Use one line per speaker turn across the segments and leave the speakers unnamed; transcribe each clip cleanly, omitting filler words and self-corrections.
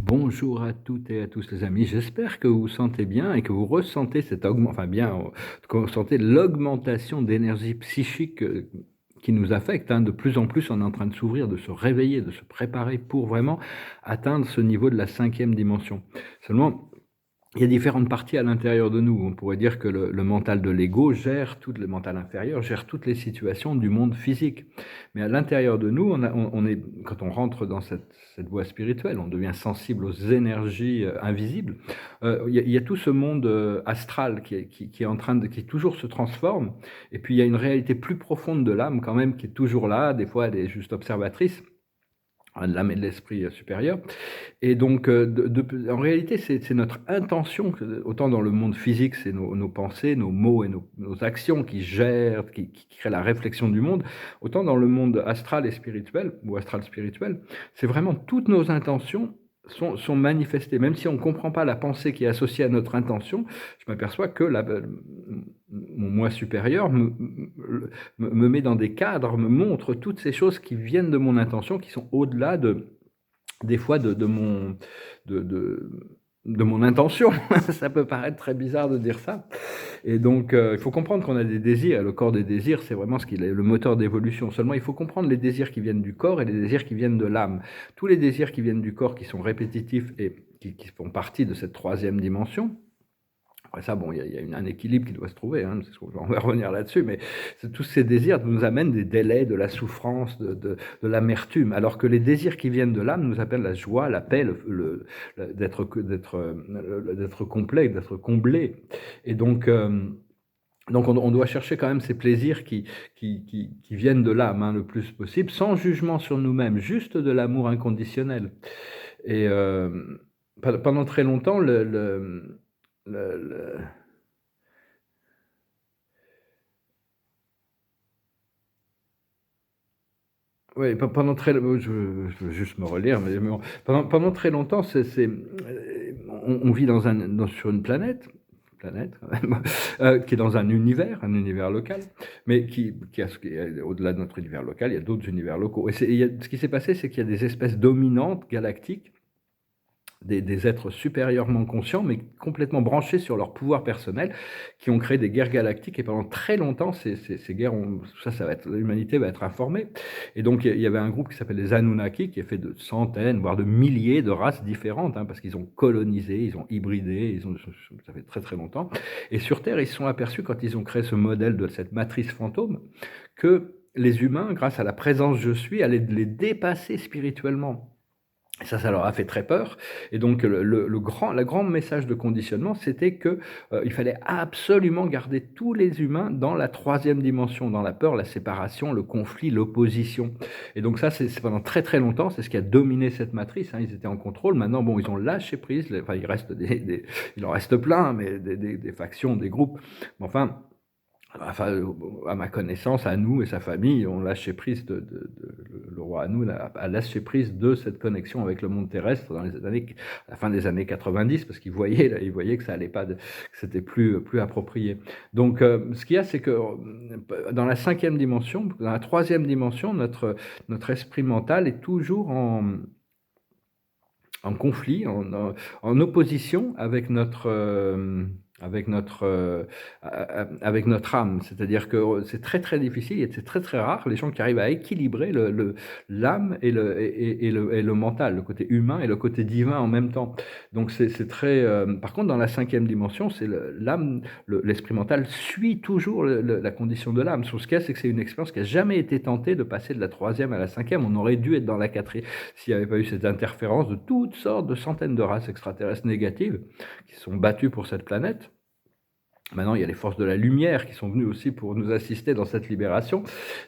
Bonjour à toutes et à tous les amis, j'espère que vous vous sentez bien et que vous ressentez cette que vous ressentez l'augmentation d'énergie psychique, qui nous affecte, hein. De plus en plus, on est en train de s'ouvrir, de se réveiller, de se préparer pour vraiment atteindre ce niveau de la 5e dimension. Seulement, il y a différentes parties à l'intérieur de nous. On pourrait dire que le mental de l'ego gère tout le mental inférieur gère toutes les situations du monde physique. Mais à l'intérieur de nous, on est quand on rentre dans cette voie spirituelle, on devient sensible aux énergies, invisibles. Il y a tout ce monde, astral qui est en train de qui toujours se transforme et puis il y a une réalité plus profonde de l'âme quand même qui est toujours là. Des fois, elle est juste observatrice, hein, de l'âme et de l'esprit, supérieur. Et donc, en réalité, c'est notre intention, autant dans le monde physique, c'est nos pensées, nos mots et nos actions qui gèrent, qui créent la réflexion du monde, autant dans le monde astral et spirituel, ou astral spirituel, c'est vraiment toutes nos intentions sont manifestées. Même si on ne comprend pas la pensée qui est associée à notre intention, je m'aperçois que mon moi supérieur me met dans des cadres, me montre toutes ces choses qui viennent de mon intention, qui sont au-delà des fois de, de, de mon intention. Ça peut paraître très bizarre de dire ça. Et donc, il faut comprendre qu'on a des désirs. Le corps des désirs, c'est vraiment ce qui est le moteur d'évolution. Seulement, il faut comprendre les désirs qui viennent du corps et les désirs qui viennent de l'âme. Tous les désirs qui viennent du corps, qui sont répétitifs et qui font partie de cette 3e dimension. Après ça, bon, il y a un équilibre qui doit se trouver, hein, on va revenir là-dessus, mais tous ces désirs nous amènent des délais, de la souffrance, de l'amertume, alors que les désirs qui viennent de l'âme nous appellent la joie, la paix, d'être complet, d'être comblé. Et donc on doit chercher quand même ces plaisirs qui viennent de l'âme, hein, le plus possible, sans jugement sur nous-mêmes, juste de l'amour inconditionnel. Et pendant très longtemps, le oui, pendant très je veux juste me relire, mais bon, pendant très longtemps, on vit sur une planète, qui est dans un univers local, mais qui est au-delà de notre univers local, il y a d'autres univers locaux. Et ce qui s'est passé, c'est qu'il y a des espèces dominantes galactiques, des êtres supérieurement conscients, mais complètement branchés sur leur pouvoir personnel, qui ont créé des guerres galactiques. Et pendant très longtemps, ces guerres, l'humanité va être informée. Et donc, il y avait un groupe qui s'appelle les Anunnaki, qui est fait de centaines, voire de milliers de races différentes, hein, parce qu'ils ont colonisé, ils ont hybridé, ça fait très très longtemps. Et sur Terre, ils se sont aperçus, quand ils ont créé ce modèle de cette matrice fantôme, que les humains, grâce à la présence je suis, allaient les dépasser spirituellement. Ça leur a fait très peur. Et donc le grand message de conditionnement, c'était que il fallait absolument garder tous les humains dans la 3e dimension, dans la peur, la séparation, le conflit, l'opposition. Et donc ça, c'est pendant très très longtemps, c'est ce qui a dominé cette matrice, hein. Ils étaient en contrôle. Maintenant, bon, ils ont lâché prise. Enfin, il en reste plein, mais des factions, des groupes. Mais enfin, à ma connaissance, à nous et sa famille, on lâché prise le roi Anu a lâché prise de cette connexion avec le monde terrestre à la fin des années 90, parce qu'il voyait que ça allait pas, que c'était plus approprié. Donc, ce qu'il y a, c'est que dans la 5e dimension, dans la 3e dimension, notre esprit mental est toujours en conflit, en opposition avec notre âme. C'est-à-dire que c'est très très difficile et c'est très très rare les gens qui arrivent à équilibrer l'âme et le mental, le côté humain et le côté divin en même temps. Donc c'est très. Par contre, dans la 5e dimension, c'est l'âme, l'esprit mental suit toujours la condition de l'âme. Sauf ce qu'il y a, c'est que c'est une expérience qui n'a jamais été tentée de passer de la 3e à la 5e. On aurait dû être dans la 4e s'il n'y avait pas eu cette interférence de toutes sortes, de centaines de races extraterrestres négatives qui sont battues pour cette planète. Maintenant, il y a les forces de la lumière qui sont venues aussi pour nous assister dans cette libération.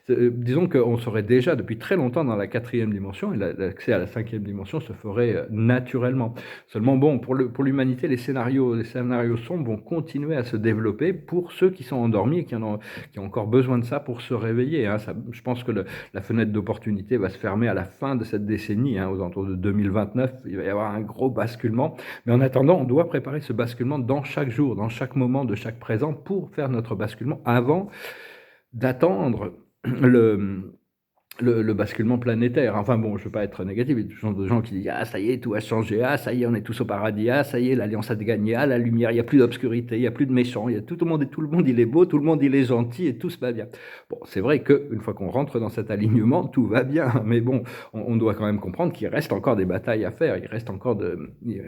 Disons qu'on serait déjà depuis très longtemps dans la 4e dimension et l'accès à la 5e dimension se ferait naturellement. Seulement, bon, pour l'humanité, les scénarios sombres vont continuer à se développer pour ceux qui sont endormis et qui ont encore besoin de ça pour se réveiller, hein. Je pense que la fenêtre d'opportunité va se fermer à la fin de cette décennie, hein, aux alentours de 2029. Il va y avoir un gros basculement. Mais en attendant, on doit préparer ce basculement dans chaque jour, dans chaque moment de chaque présent pour faire notre basculement avant d'attendre le basculement planétaire. Enfin bon, je ne veux pas être négatif, il y a toujours de gens qui disent: «Ah ça y est, tout a changé. Ah ça y est, on est tous au paradis. Ah ça y est, l'alliance a gagné. Ah la lumière, il y a plus d'obscurité, il y a plus de méchants, il y a tout le monde il est beau, tout le monde il est gentil et tout se va bien». Bon, c'est vrai qu'une fois qu'on rentre dans cet alignement, tout va bien, mais bon, on doit quand même comprendre qu'il reste encore des batailles à faire. Il reste encore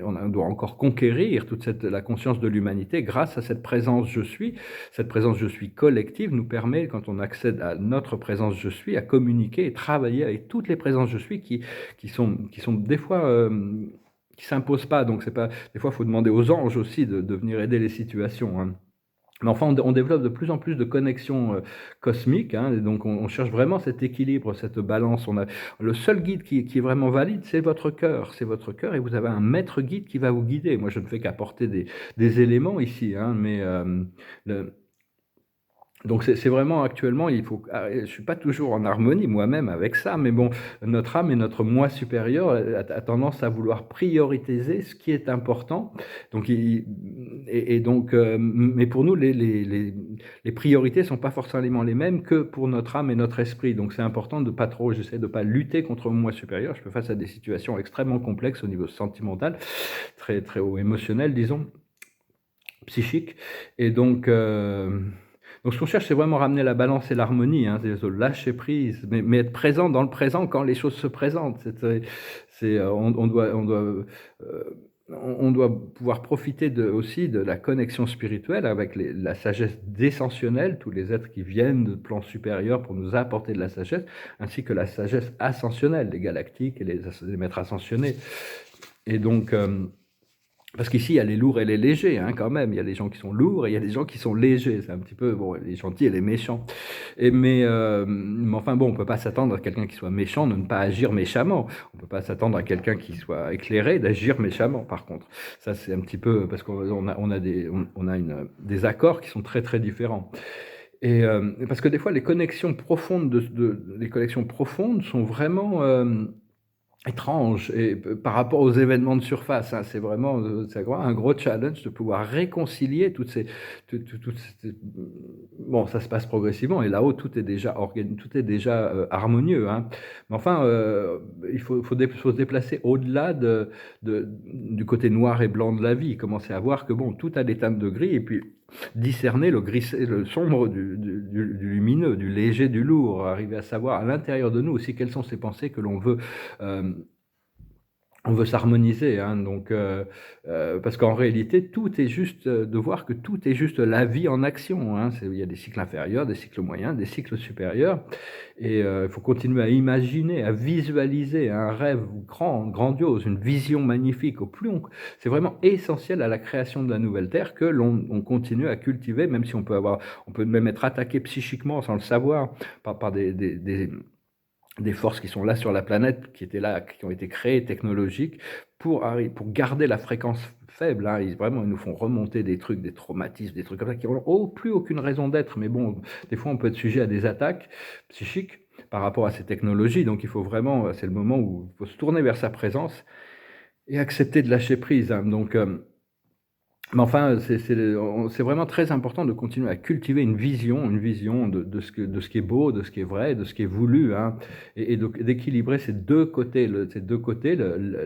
on doit encore conquérir toute la conscience de l'humanité grâce à cette présence «je suis». Cette présence «je suis» collective nous permet, quand on accède à notre présence «je suis», à communiquer et travailler avec toutes les présences «je suis» qui sont des fois, qui s'imposent pas. Donc c'est pas des fois, il faut demander aux anges aussi de venir aider les situations, hein. Mais enfin, on développe de plus en plus de connexions, cosmiques, hein, et donc on cherche vraiment cet équilibre, cette balance. On a le seul guide qui est vraiment valide, c'est votre cœur. C'est votre cœur et vous avez un maître guide qui va vous guider. Moi, je ne fais qu'apporter des éléments ici, hein, mais le donc c'est vraiment actuellement, il faut je suis pas toujours en harmonie moi-même avec ça, mais bon, notre âme et notre moi supérieur a tendance à vouloir prioriser ce qui est important. Donc donc mais pour nous les priorités sont pas forcément les mêmes que pour notre âme et notre esprit. Donc c'est important de pas trop j'essaie de pas lutter contre mon moi supérieur. Je fais face à des situations extrêmement complexes au niveau sentimental, très très haut émotionnel disons, psychique et donc ce qu'on cherche, c'est vraiment ramener la balance et l'harmonie, hein, c'est lâcher prise, mais être présent dans le présent quand les choses se présentent. On doit pouvoir profiter aussi de la connexion spirituelle avec la sagesse descensionnelle, tous les êtres qui viennent de plans supérieurs pour nous apporter de la sagesse, ainsi que la sagesse ascensionnelle, les galactiques et les maîtres ascensionnés. Et donc, parce qu'ici, il y a les lourds et les légers, hein, quand même. Il y a les gens qui sont lourds et il y a des gens qui sont légers. C'est un petit peu, bon, les gentils et les méchants. Mais enfin bon, on peut pas s'attendre à quelqu'un qui soit méchant de ne pas agir méchamment. On peut pas s'attendre à quelqu'un qui soit éclairé d'agir méchamment, par contre. Ça, c'est un petit peu, parce qu'on a des accords qui sont très, très différents. Parce que des fois, les connexions profondes les connexions profondes sont vraiment, étrange et par rapport aux événements de surface, hein, c'est vraiment un gros challenge de pouvoir réconcilier toutes ces toutes ces bon, ça se passe progressivement et là-haut tout est déjà, harmonieux, hein. Mais enfin, il faut se déplacer au-delà du côté noir et blanc de la vie, commencer à voir que bon, tout a des teintes de gris et puis discerner le gris et le sombre du lumineux, du léger, du lourd, arriver à savoir à l'intérieur de nous aussi quelles sont ces pensées que l'on veut euh, on veut s'harmoniser, hein, donc parce qu'en réalité, tout est juste, de voir que tout est juste la vie en action, hein. Il y a des cycles inférieurs, des cycles moyens, des cycles supérieurs et il faut continuer à imaginer, à visualiser un rêve grandiose, une vision magnifique. C'est vraiment essentiel à la création de la nouvelle terre que on continue à cultiver, même si on peut même être attaqué psychiquement sans le savoir par des forces qui sont là sur la planète, qui étaient là, qui ont été créées, technologiques, pour garder la fréquence faible, hein. Vraiment, ils nous font remonter des trucs, des traumatismes, des trucs comme ça, qui n'ont plus aucune raison d'être. Mais bon, des fois, on peut être sujet à des attaques psychiques par rapport à ces technologies. Donc, il faut vraiment, c'est le moment où il faut se tourner vers sa présence et accepter de lâcher prise, hein. Donc, mais enfin, c'est vraiment très important de continuer à cultiver une vision de ce qui est beau, de ce qui est vrai, de ce qui est voulu, hein, et donc d'équilibrer ces deux côtés,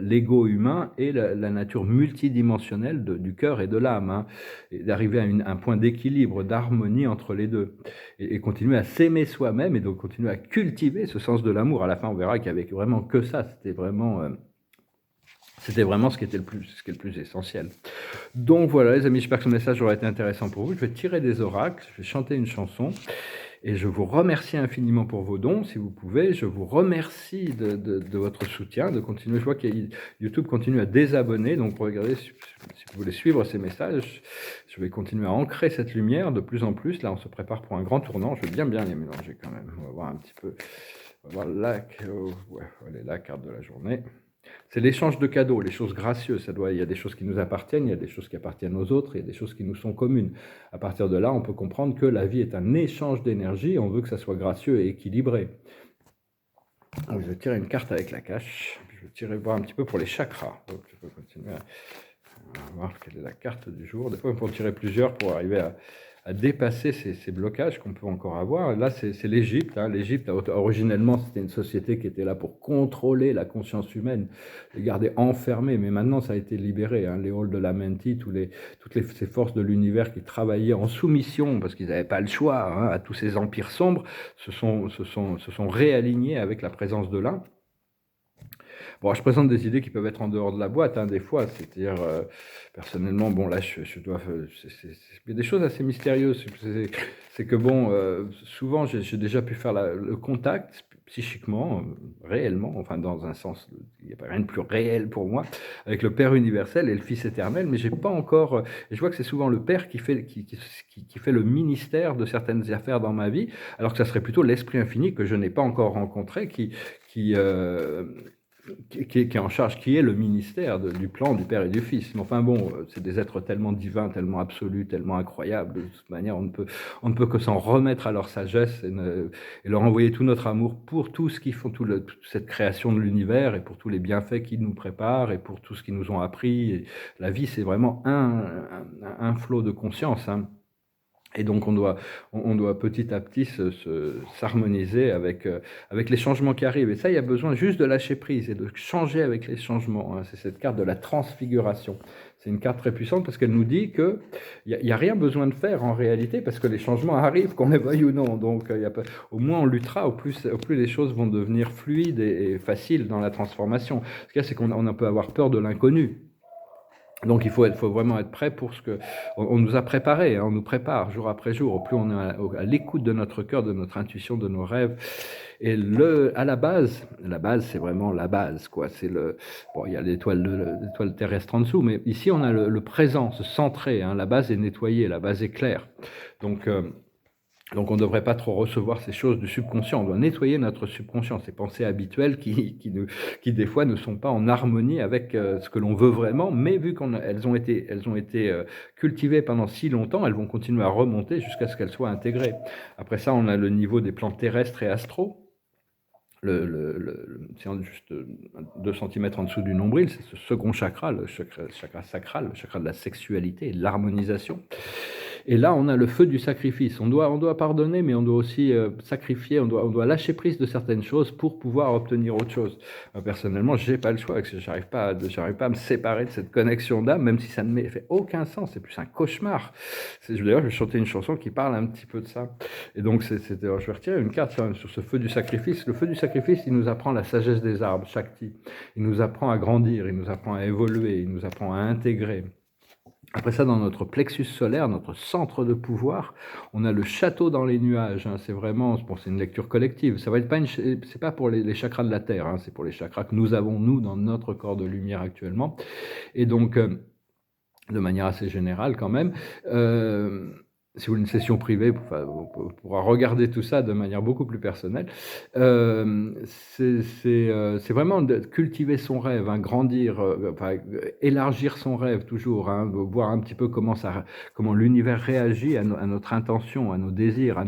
l'ego humain et la nature multidimensionnelle du cœur et de l'âme, hein, et d'arriver à un point d'équilibre, d'harmonie entre les deux, et continuer à s'aimer soi-même et donc continuer à cultiver ce sens de l'amour. À la fin, on verra qu'il n'y avait vraiment que ça. C'était vraiment ce qui est le plus essentiel. Donc voilà les amis, j'espère que ce message aura été intéressant pour vous. Je vais tirer des oracles, je vais chanter une chanson et je vous remercie infiniment pour vos dons, si vous pouvez. Je vous remercie de votre soutien, de continuer. Je vois que YouTube continue à désabonner, donc regardez si vous voulez suivre ces messages. Je vais continuer à ancrer cette lumière de plus en plus. Là, on se prépare pour un grand tournant. Je vais bien les mélanger quand même. On va voir un petit peu. On va voir la carte de la journée. C'est l'échange de cadeaux, les choses gracieuses. Il y a des choses qui nous appartiennent, il y a des choses qui appartiennent aux autres, il y a des choses qui nous sont communes. À partir de là, on peut comprendre que la vie est un échange d'énergie, on veut que ça soit gracieux et équilibré. Donc, je vais tirer une carte avec la cache, je vais voir un petit peu pour les chakras. Donc, je peux continuer à voir quelle est la carte du jour. Des fois, il faut en tirer plusieurs pour arriver à dépasser ces blocages qu'on peut encore avoir. Et là, c'est l'Égypte. Hein. L'Égypte, originellement, c'était une société qui était là pour contrôler la conscience humaine, les garder enfermés, mais maintenant, ça a été libéré. Hein. Les halls de Lamenti, ces forces de l'univers qui travaillaient en soumission, parce qu'ils n'avaient pas le choix, hein, à tous ces empires sombres, se sont réalignés avec la présence de l'un. Bon, je présente des idées qui peuvent être en dehors de la boîte, hein, des fois. C'est-à-dire, personnellement, bon, là, je dois. Il y a des choses assez mystérieuses. C'est que, bon, souvent, j'ai déjà pu faire le contact psychiquement, réellement, enfin, dans un sens, il n'y a pas rien de plus réel pour moi, avec le Père universel et le Fils éternel, mais j'ai pas encore. Et je vois que c'est souvent le Père qui fait le ministère de certaines affaires dans ma vie, alors que ça serait plutôt l'Esprit infini que je n'ai pas encore rencontré, qui qui est en charge, qui est le ministère du plan du Père et du Fils. Mais enfin bon, c'est des êtres tellement divins, tellement absolus, tellement incroyables. De toute manière, on ne peut que s'en remettre à leur sagesse et leur envoyer tout notre amour pour tout ce qu'ils font, toute cette création de l'univers et pour tous les bienfaits qu'ils nous préparent et pour tout ce qu'ils nous ont appris. Et la vie, c'est vraiment un flot de conscience, hein. Et donc on doit petit à petit s'harmoniser avec les changements qui arrivent. Et ça, il y a besoin juste de lâcher prise et de changer avec les changements, hein. C'est cette carte de la transfiguration. C'est une carte très puissante parce qu'elle nous dit qu'il n'y a rien besoin de faire en réalité parce que les changements arrivent, qu'on les veuille ou non. Donc au moins on luttera, au plus les choses vont devenir fluides et faciles dans la transformation. Ce qu'il y a, c'est qu'on peut avoir peur de l'inconnu. Donc il faut vraiment être prêt pour ce que on nous a préparé, hein, on nous prépare jour après jour. Plus on est à l'écoute de notre cœur, de notre intuition, de nos rêves. Et à la base c'est vraiment la base, quoi. Bon, il y a l'étoile terrestre en dessous, mais ici on a le présent, se centrer. Hein, la base est nettoyée, la base est claire. Donc on ne devrait pas trop recevoir ces choses du subconscient. On doit nettoyer notre subconscient, ces pensées habituelles qui des fois ne sont pas en harmonie avec ce que l'on veut vraiment, mais vu qu'elles ont été cultivées pendant si longtemps, elles vont continuer à remonter jusqu'à ce qu'elles soient intégrées. Après ça, on a le niveau des plans terrestres et astraux. C'est juste 2 centimètres en dessous du nombril, c'est ce second chakra, le chakra sacral, le chakra de la sexualité et de l'harmonisation. Et là, on a le feu du sacrifice. On doit pardonner, mais on doit aussi sacrifier, on doit lâcher prise de certaines choses pour pouvoir obtenir autre chose. Personnellement, j'ai pas le choix, parce que j'arrive pas à me séparer de cette connexion d'âme, même si ça ne fait aucun sens. C'est plus un cauchemar. D'ailleurs, je vais chanter une chanson qui parle un petit peu de ça. Et donc, je vais retirer une carte sur ce feu du sacrifice. Le feu du sacrifice, il nous apprend la sagesse des arbres, Shakti. Il nous apprend à grandir, il nous apprend à évoluer, il nous apprend à intégrer. Après ça, dans notre plexus solaire, notre centre de pouvoir, on a le château dans les nuages, hein. C'est vraiment, bon, c'est une lecture collective. Ça va être c'est pas pour les chakras de la Terre, hein. C'est pour les chakras que nous avons, nous, dans notre corps de lumière actuellement. Et donc, de manière assez générale quand même, si vous voulez une session privée, on pourra regarder tout ça de manière beaucoup plus personnelle. C'est vraiment de cultiver son rêve, hein, grandir, élargir son rêve toujours, hein, voir un petit peu comment l'univers réagit à notre intention, à nos désirs,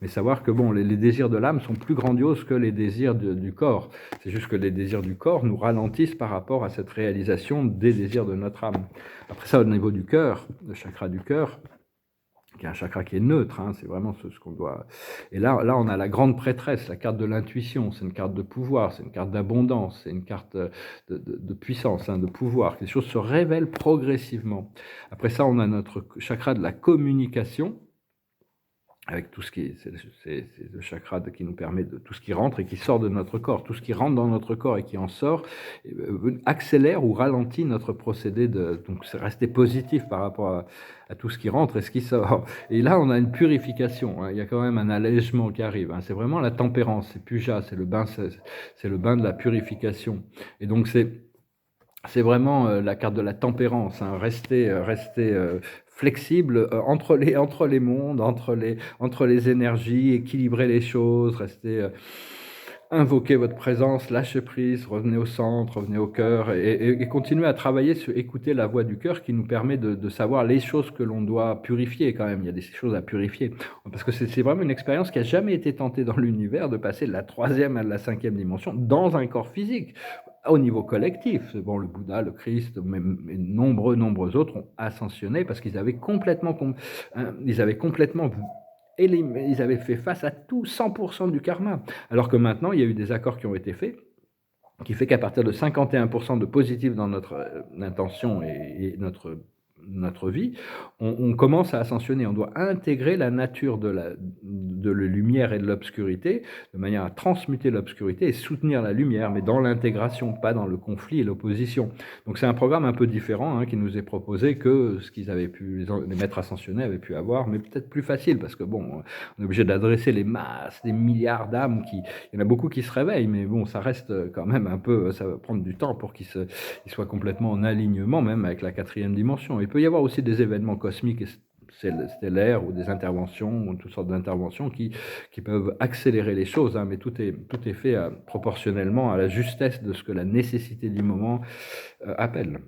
mais savoir que bon, les désirs de l'âme sont plus grandioses que les désirs du corps. C'est juste que les désirs du corps nous ralentissent par rapport à cette réalisation des désirs de notre âme. Après ça, au niveau du cœur, le chakra du cœur, qui est un chakra qui est neutre, hein, c'est vraiment ce qu'on doit... Et là, on a la grande prêtresse, la carte de l'intuition, c'est une carte de pouvoir, c'est une carte d'abondance, c'est une carte de puissance, hein, de pouvoir. Les choses se révèlent progressivement. Après ça, on a notre chakra de la communication, avec tout ce qui c'est le chakra qui nous permet de tout ce qui rentre et qui sort de notre corps. Tout ce qui rentre dans notre corps et qui en sort accélère ou ralentit notre procédé donc c'est rester positif par rapport à tout ce qui rentre et ce qui sort. Et là, on a une purification, hein. Il y a quand même un allègement qui arrive, hein. C'est vraiment la tempérance, c'est puja, c'est le bain de la purification. Et donc c'est vraiment la carte de la tempérance, hein. Rester flexible entre les mondes, entre les énergies, équilibrer les choses, rester invoquer votre présence, lâcher prise, revenez au centre, revenez au cœur et continuer à travailler sur écouter la voix du cœur qui nous permet de savoir les choses que l'on doit purifier quand même. Il y a des choses à purifier parce que c'est vraiment une expérience qui a jamais été tentée dans l'univers de passer de la 3e à la 5e dimension dans un corps physique. au niveau collectif. Bon, le Bouddha, le Christ, même et nombreux autres ont ascensionné parce qu'ils avaient complètement ils avaient complètement ils avaient fait face à tout 100% du karma. Alors que maintenant, il y a eu des accords qui ont été faits, qui fait qu'à partir de 51% de positif dans notre intention et notre vie, on commence à ascensionner. On doit intégrer la nature de la lumière et de l'obscurité, de manière à transmuter l'obscurité et soutenir la lumière, mais dans l'intégration, pas dans le conflit et l'opposition. Donc c'est un programme un peu différent qui nous est proposé que ce qu'ils avaient pu, les maîtres ascensionnés avaient pu avoir, mais peut-être plus facile, parce que bon, on est obligé d'adresser les masses, des milliards d'âmes il y en a beaucoup qui se réveillent, mais bon, ça reste quand même un peu, ça va prendre du temps pour qu'ils soient complètement en alignement, même avec la 4e dimension. Il peut y avoir aussi des événements cosmiques et stellaires ou des interventions, ou toutes sortes d'interventions qui peuvent accélérer les choses, mais tout est fait proportionnellement à la justesse de ce que la nécessité du moment appelle.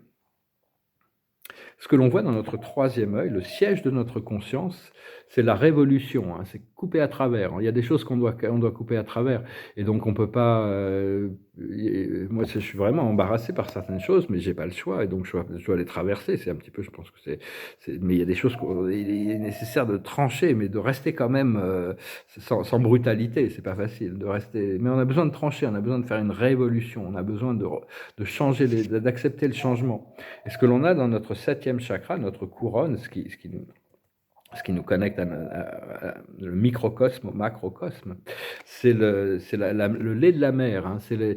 Ce que l'on voit dans notre 3e œil, le siège de notre conscience, c'est la révolution, c'est couper à travers. Il y a des choses qu'on doit couper à travers, et donc on peut pas. Moi, je suis vraiment embarrassé par certaines choses, mais j'ai pas le choix, et donc je dois les traverser. C'est un petit peu, je pense que mais il y a des choses qu'il est nécessaire de trancher, mais de rester quand même sans brutalité. C'est pas facile de rester, mais on a besoin de trancher, on a besoin de faire une révolution, on a besoin de changer, d'accepter le changement. Et ce que l'on a dans notre 7e chakra, notre couronne, ce qui nous connecte le microcosme au macrocosme, c'est le lait de la mer. C'est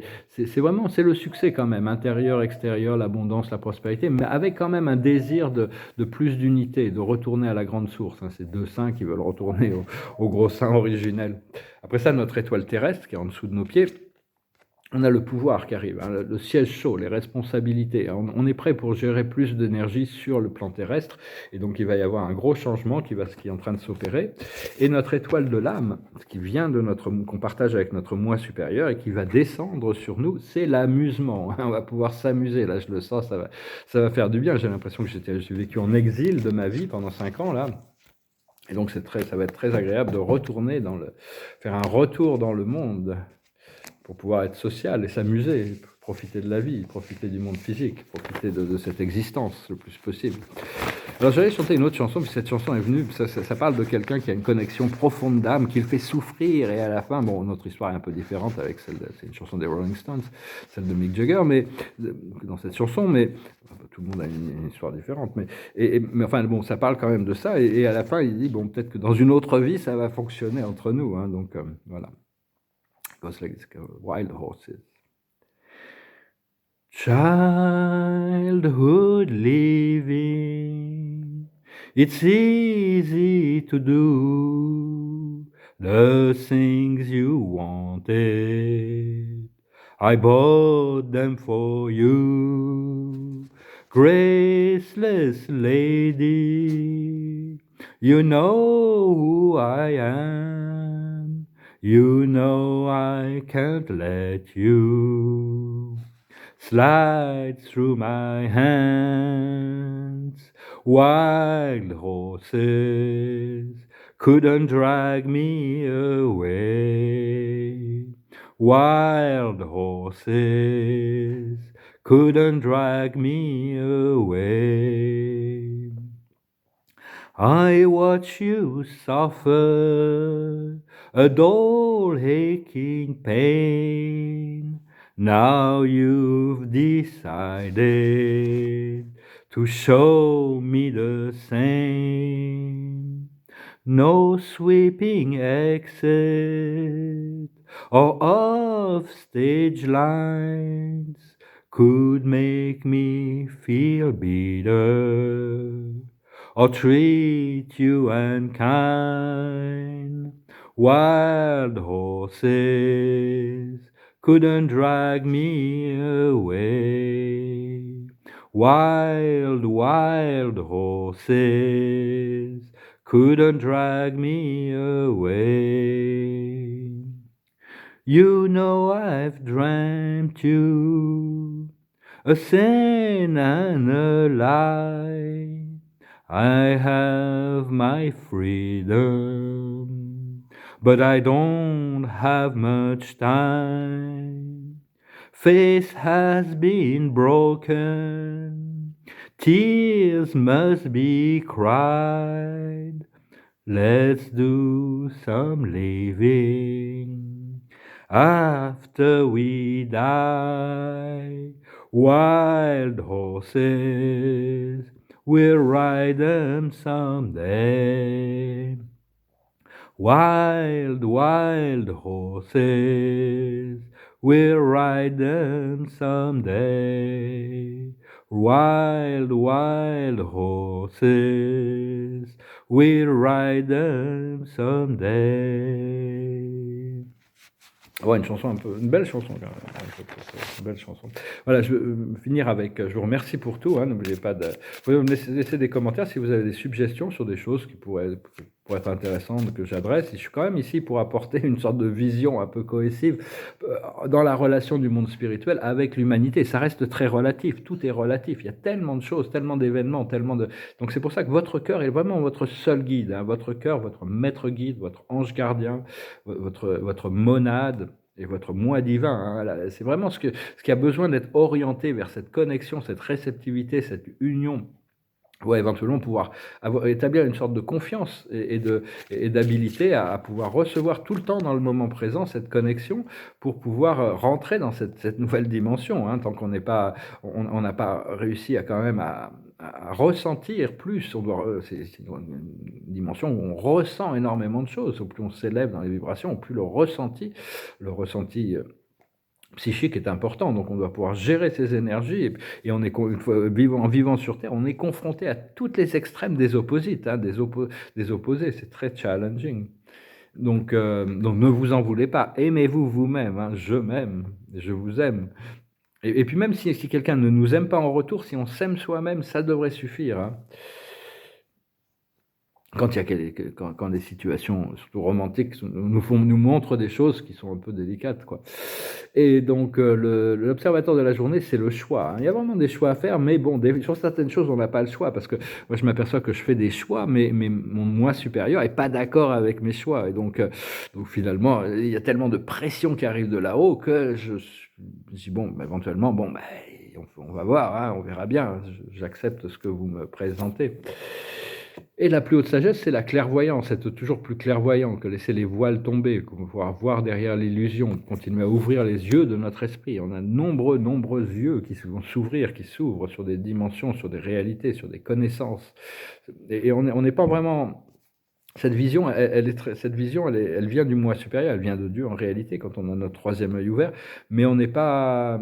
vraiment, c'est le succès quand même, intérieur, extérieur, l'abondance, la prospérité, mais avec quand même un désir de plus d'unité, de retourner à la grande source. Ces deux saints qui veulent retourner au gros sein originel. Après ça, notre étoile terrestre qui est en dessous de nos pieds, on a le pouvoir qui arrive, le siège chaud, les responsabilités. On est prêt pour gérer plus d'énergie sur le plan terrestre, et donc il va y avoir un gros changement qui est en train de s'opérer. Et notre étoile de l'âme, qui vient de qu'on partage avec notre moi supérieur et qui va descendre sur nous, c'est l'amusement. On va pouvoir s'amuser. Là, je le sens, ça va faire du bien. J'ai l'impression que j'ai vécu en exil de ma vie pendant 5 ans là. Et donc ça va être très agréable de retourner faire un retour dans le monde, pour pouvoir être social et s'amuser, profiter de la vie, profiter du monde physique, profiter de cette existence le plus possible. Alors j'allais chanter une autre chanson, puis cette chanson est venue, ça parle de quelqu'un qui a une connexion profonde d'âme, qui le fait souffrir, et à la fin, bon, notre histoire est un peu différente avec c'est une chanson des Rolling Stones, celle de Mick Jagger, mais dans cette chanson, mais tout le monde a une histoire différente, mais enfin bon, ça parle quand même de ça, et à la fin, il dit, bon, peut-être que dans une autre vie, ça va fonctionner entre nous, donc voilà. Goes like this, Wild Horses. Childhood living, it's easy to do the things you wanted. I bought them for you, graceless lady. You know who I am. You know I can't let you slide through my hands. Wild horses couldn't drag me away. Wild horses couldn't drag me away. I watch you suffer a dull aching pain. Now you've decided to show me the same. No sweeping exit or off stage lines could make me feel bitter or treat you unkind. Wild horses couldn't drag me away. Wild horses couldn't drag me away. You know I've dreamt you a sin and a lie. I have my freedom, but I don't have much time. Faith has been broken, tears must be cried. Let's do some living after we die. Wild horses, we'll ride them someday. Wild, wild horses, we'll ride them someday. Wild, wild horses, we'll ride them someday. Ouais, une chanson une belle chanson quand même, une belle chanson. Voilà, je veux finir avec, je vous remercie pour tout, hein, n'oubliez pas de, vous pouvez me laisser des commentaires si vous avez des suggestions sur des choses qui pourraient être intéressantes que j'adresse. Et je suis quand même ici pour apporter une sorte de vision un peu cohesive dans la relation du monde spirituel avec l'humanité. Ça reste très relatif, tout est relatif. Il y a tellement de choses, tellement d'événements, donc c'est pour ça que votre cœur est vraiment votre seul guide, hein, votre cœur, votre maître guide, votre ange gardien, votre monade et votre moi divin, hein, c'est vraiment ce qui a besoin d'être orienté vers cette connexion, cette réceptivité, cette union. Ouais, éventuellement pouvoir établir une sorte de confiance et d'habilité à pouvoir recevoir tout le temps dans le moment présent cette connexion pour pouvoir rentrer dans cette nouvelle dimension, hein, tant qu'on n'a pas réussi à quand même à ressentir plus. C'est une dimension où on ressent énormément de choses. Au plus on s'élève dans les vibrations, au plus le ressenti psychique est important, donc on doit pouvoir gérer ses énergies et on est une fois en vivant sur Terre, on est confronté à toutes les extrêmes des opposites, hein, des opposés, c'est très challenging. Donc ne vous en voulez pas, aimez-vous vous-même, hein, je m'aime, je vous aime. Et puis même si quelqu'un ne nous aime pas en retour, si on s'aime soi-même, ça devrait suffire, hein. Quand des situations, surtout romantiques, nous montrent des choses qui sont un peu délicates, quoi. Et donc, l'observateur de la journée, c'est le choix, hein. Il y a vraiment des choix à faire, mais bon, sur certaines choses, on n'a pas le choix, parce que moi, je m'aperçois que je fais des choix, mais mon moi supérieur est pas d'accord avec mes choix. Et donc finalement, il y a tellement de pression qui arrive de là-haut que je dis, bon, éventuellement, bon, on va voir, hein, on verra bien, j'accepte ce que vous me présentez. Et la plus haute sagesse, c'est la clairvoyance, être toujours plus clairvoyant, que laisser les voiles tomber, pouvoir voir derrière l'illusion, continuer à ouvrir les yeux de notre esprit. On a nombreux yeux qui vont s'ouvrir, qui s'ouvrent sur des dimensions, sur des réalités, sur des connaissances. Et on n'est pas vraiment... Cette vision, elle vient du moi supérieur, elle vient de Dieu en réalité, quand on a notre troisième œil ouvert, mais on n'est pas...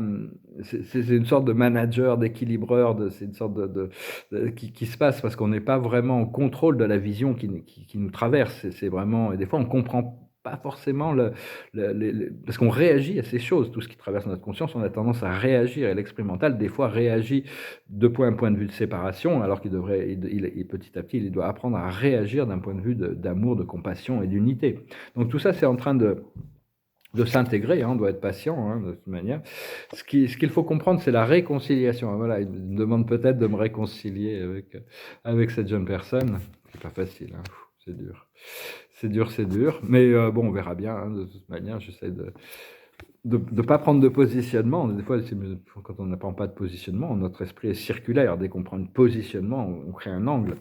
C'est une sorte de manager, d'équilibreur, c'est une sorte qui se passe parce qu'on n'est pas vraiment en contrôle de la vision qui nous traverse. C'est vraiment... Et des fois, on comprend pas forcément parce qu'on réagit à ces choses, tout ce qui traverse notre conscience, on a tendance à réagir, et l'esprit mental, des fois, réagit de point de vue de séparation, alors qu'il devrait, petit à petit, il doit apprendre à réagir d'un point de vue d'amour, de compassion et d'unité. Donc tout ça, c'est en train de s'intégrer, hein, on doit être patient, hein, de toute manière. Ce qu'il faut comprendre, c'est la réconciliation. Voilà, il me demande peut-être de me réconcilier avec cette jeune personne. C'est pas facile, hein, c'est dur. C'est dur, mais bon, on verra bien, hein, de toute manière, j'essaie de ne pas prendre de positionnement. Des fois, quand on n'a pas de positionnement, notre esprit est circulaire. Dès qu'on prend un positionnement, on crée un angle.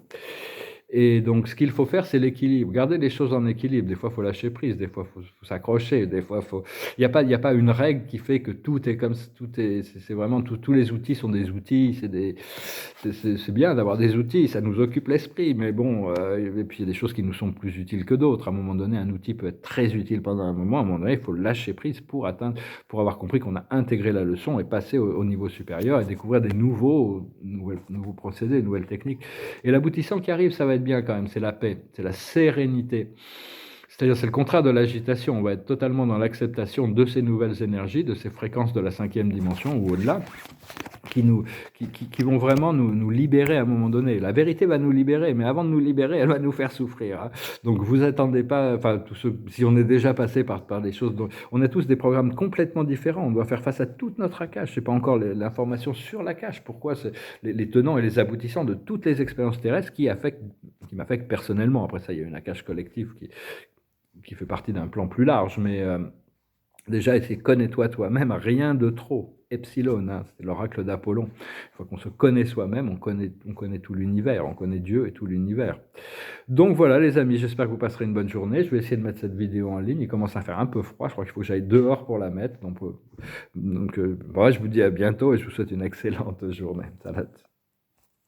Et donc, ce qu'il faut faire, c'est l'équilibre. Garder les choses en équilibre. Des fois, il faut lâcher prise. Des fois, il faut s'accrocher. Des fois, il n'y a pas une règle qui fait que tout est comme c'est vraiment tous les outils sont des outils. C'est bien d'avoir des outils. Ça nous occupe l'esprit. Mais bon, et puis il y a des choses qui nous sont plus utiles que d'autres. À un moment donné, un outil peut être très utile pendant un moment. À un moment donné, il faut lâcher prise pour avoir compris qu'on a intégré la leçon et passer au niveau supérieur et découvrir des nouveaux procédés, nouvelles techniques. Et l'aboutissant qui arrive, ça va être bien quand même, c'est la paix, c'est la sérénité. C'est-à-dire, c'est le contraire de l'agitation. On va être totalement dans l'acceptation de ces nouvelles énergies, de ces fréquences de la 5e dimension ou au-delà, qui vont vraiment nous libérer à un moment donné. La vérité va nous libérer, mais avant de nous libérer, elle va nous faire souffrir, hein. Donc, vous attendez pas, enfin, si on est déjà passé par des choses, on a tous des programmes complètement différents. On doit faire face à toute notre ACASH. Je sais pas encore l'information sur l'ACASH. Pourquoi les tenants et les aboutissants de toutes les expériences terrestres qui m'affectent personnellement. Après ça, il y a une ACASH collective qui fait partie d'un plan plus large, mais Déjà, c'est connais-toi toi-même, rien de trop. Epsilon, hein, c'est l'oracle d'Apollon. Une fois qu'on se connaît soi-même, on connaît tout l'univers, on connaît Dieu et tout l'univers. Donc voilà les amis, j'espère que vous passerez une bonne journée. Je vais essayer de mettre cette vidéo en ligne. Il commence à faire un peu froid, je crois qu'il faut que j'aille dehors pour la mettre. Donc, voilà, je vous dis à bientôt et je vous souhaite une excellente journée. Salut.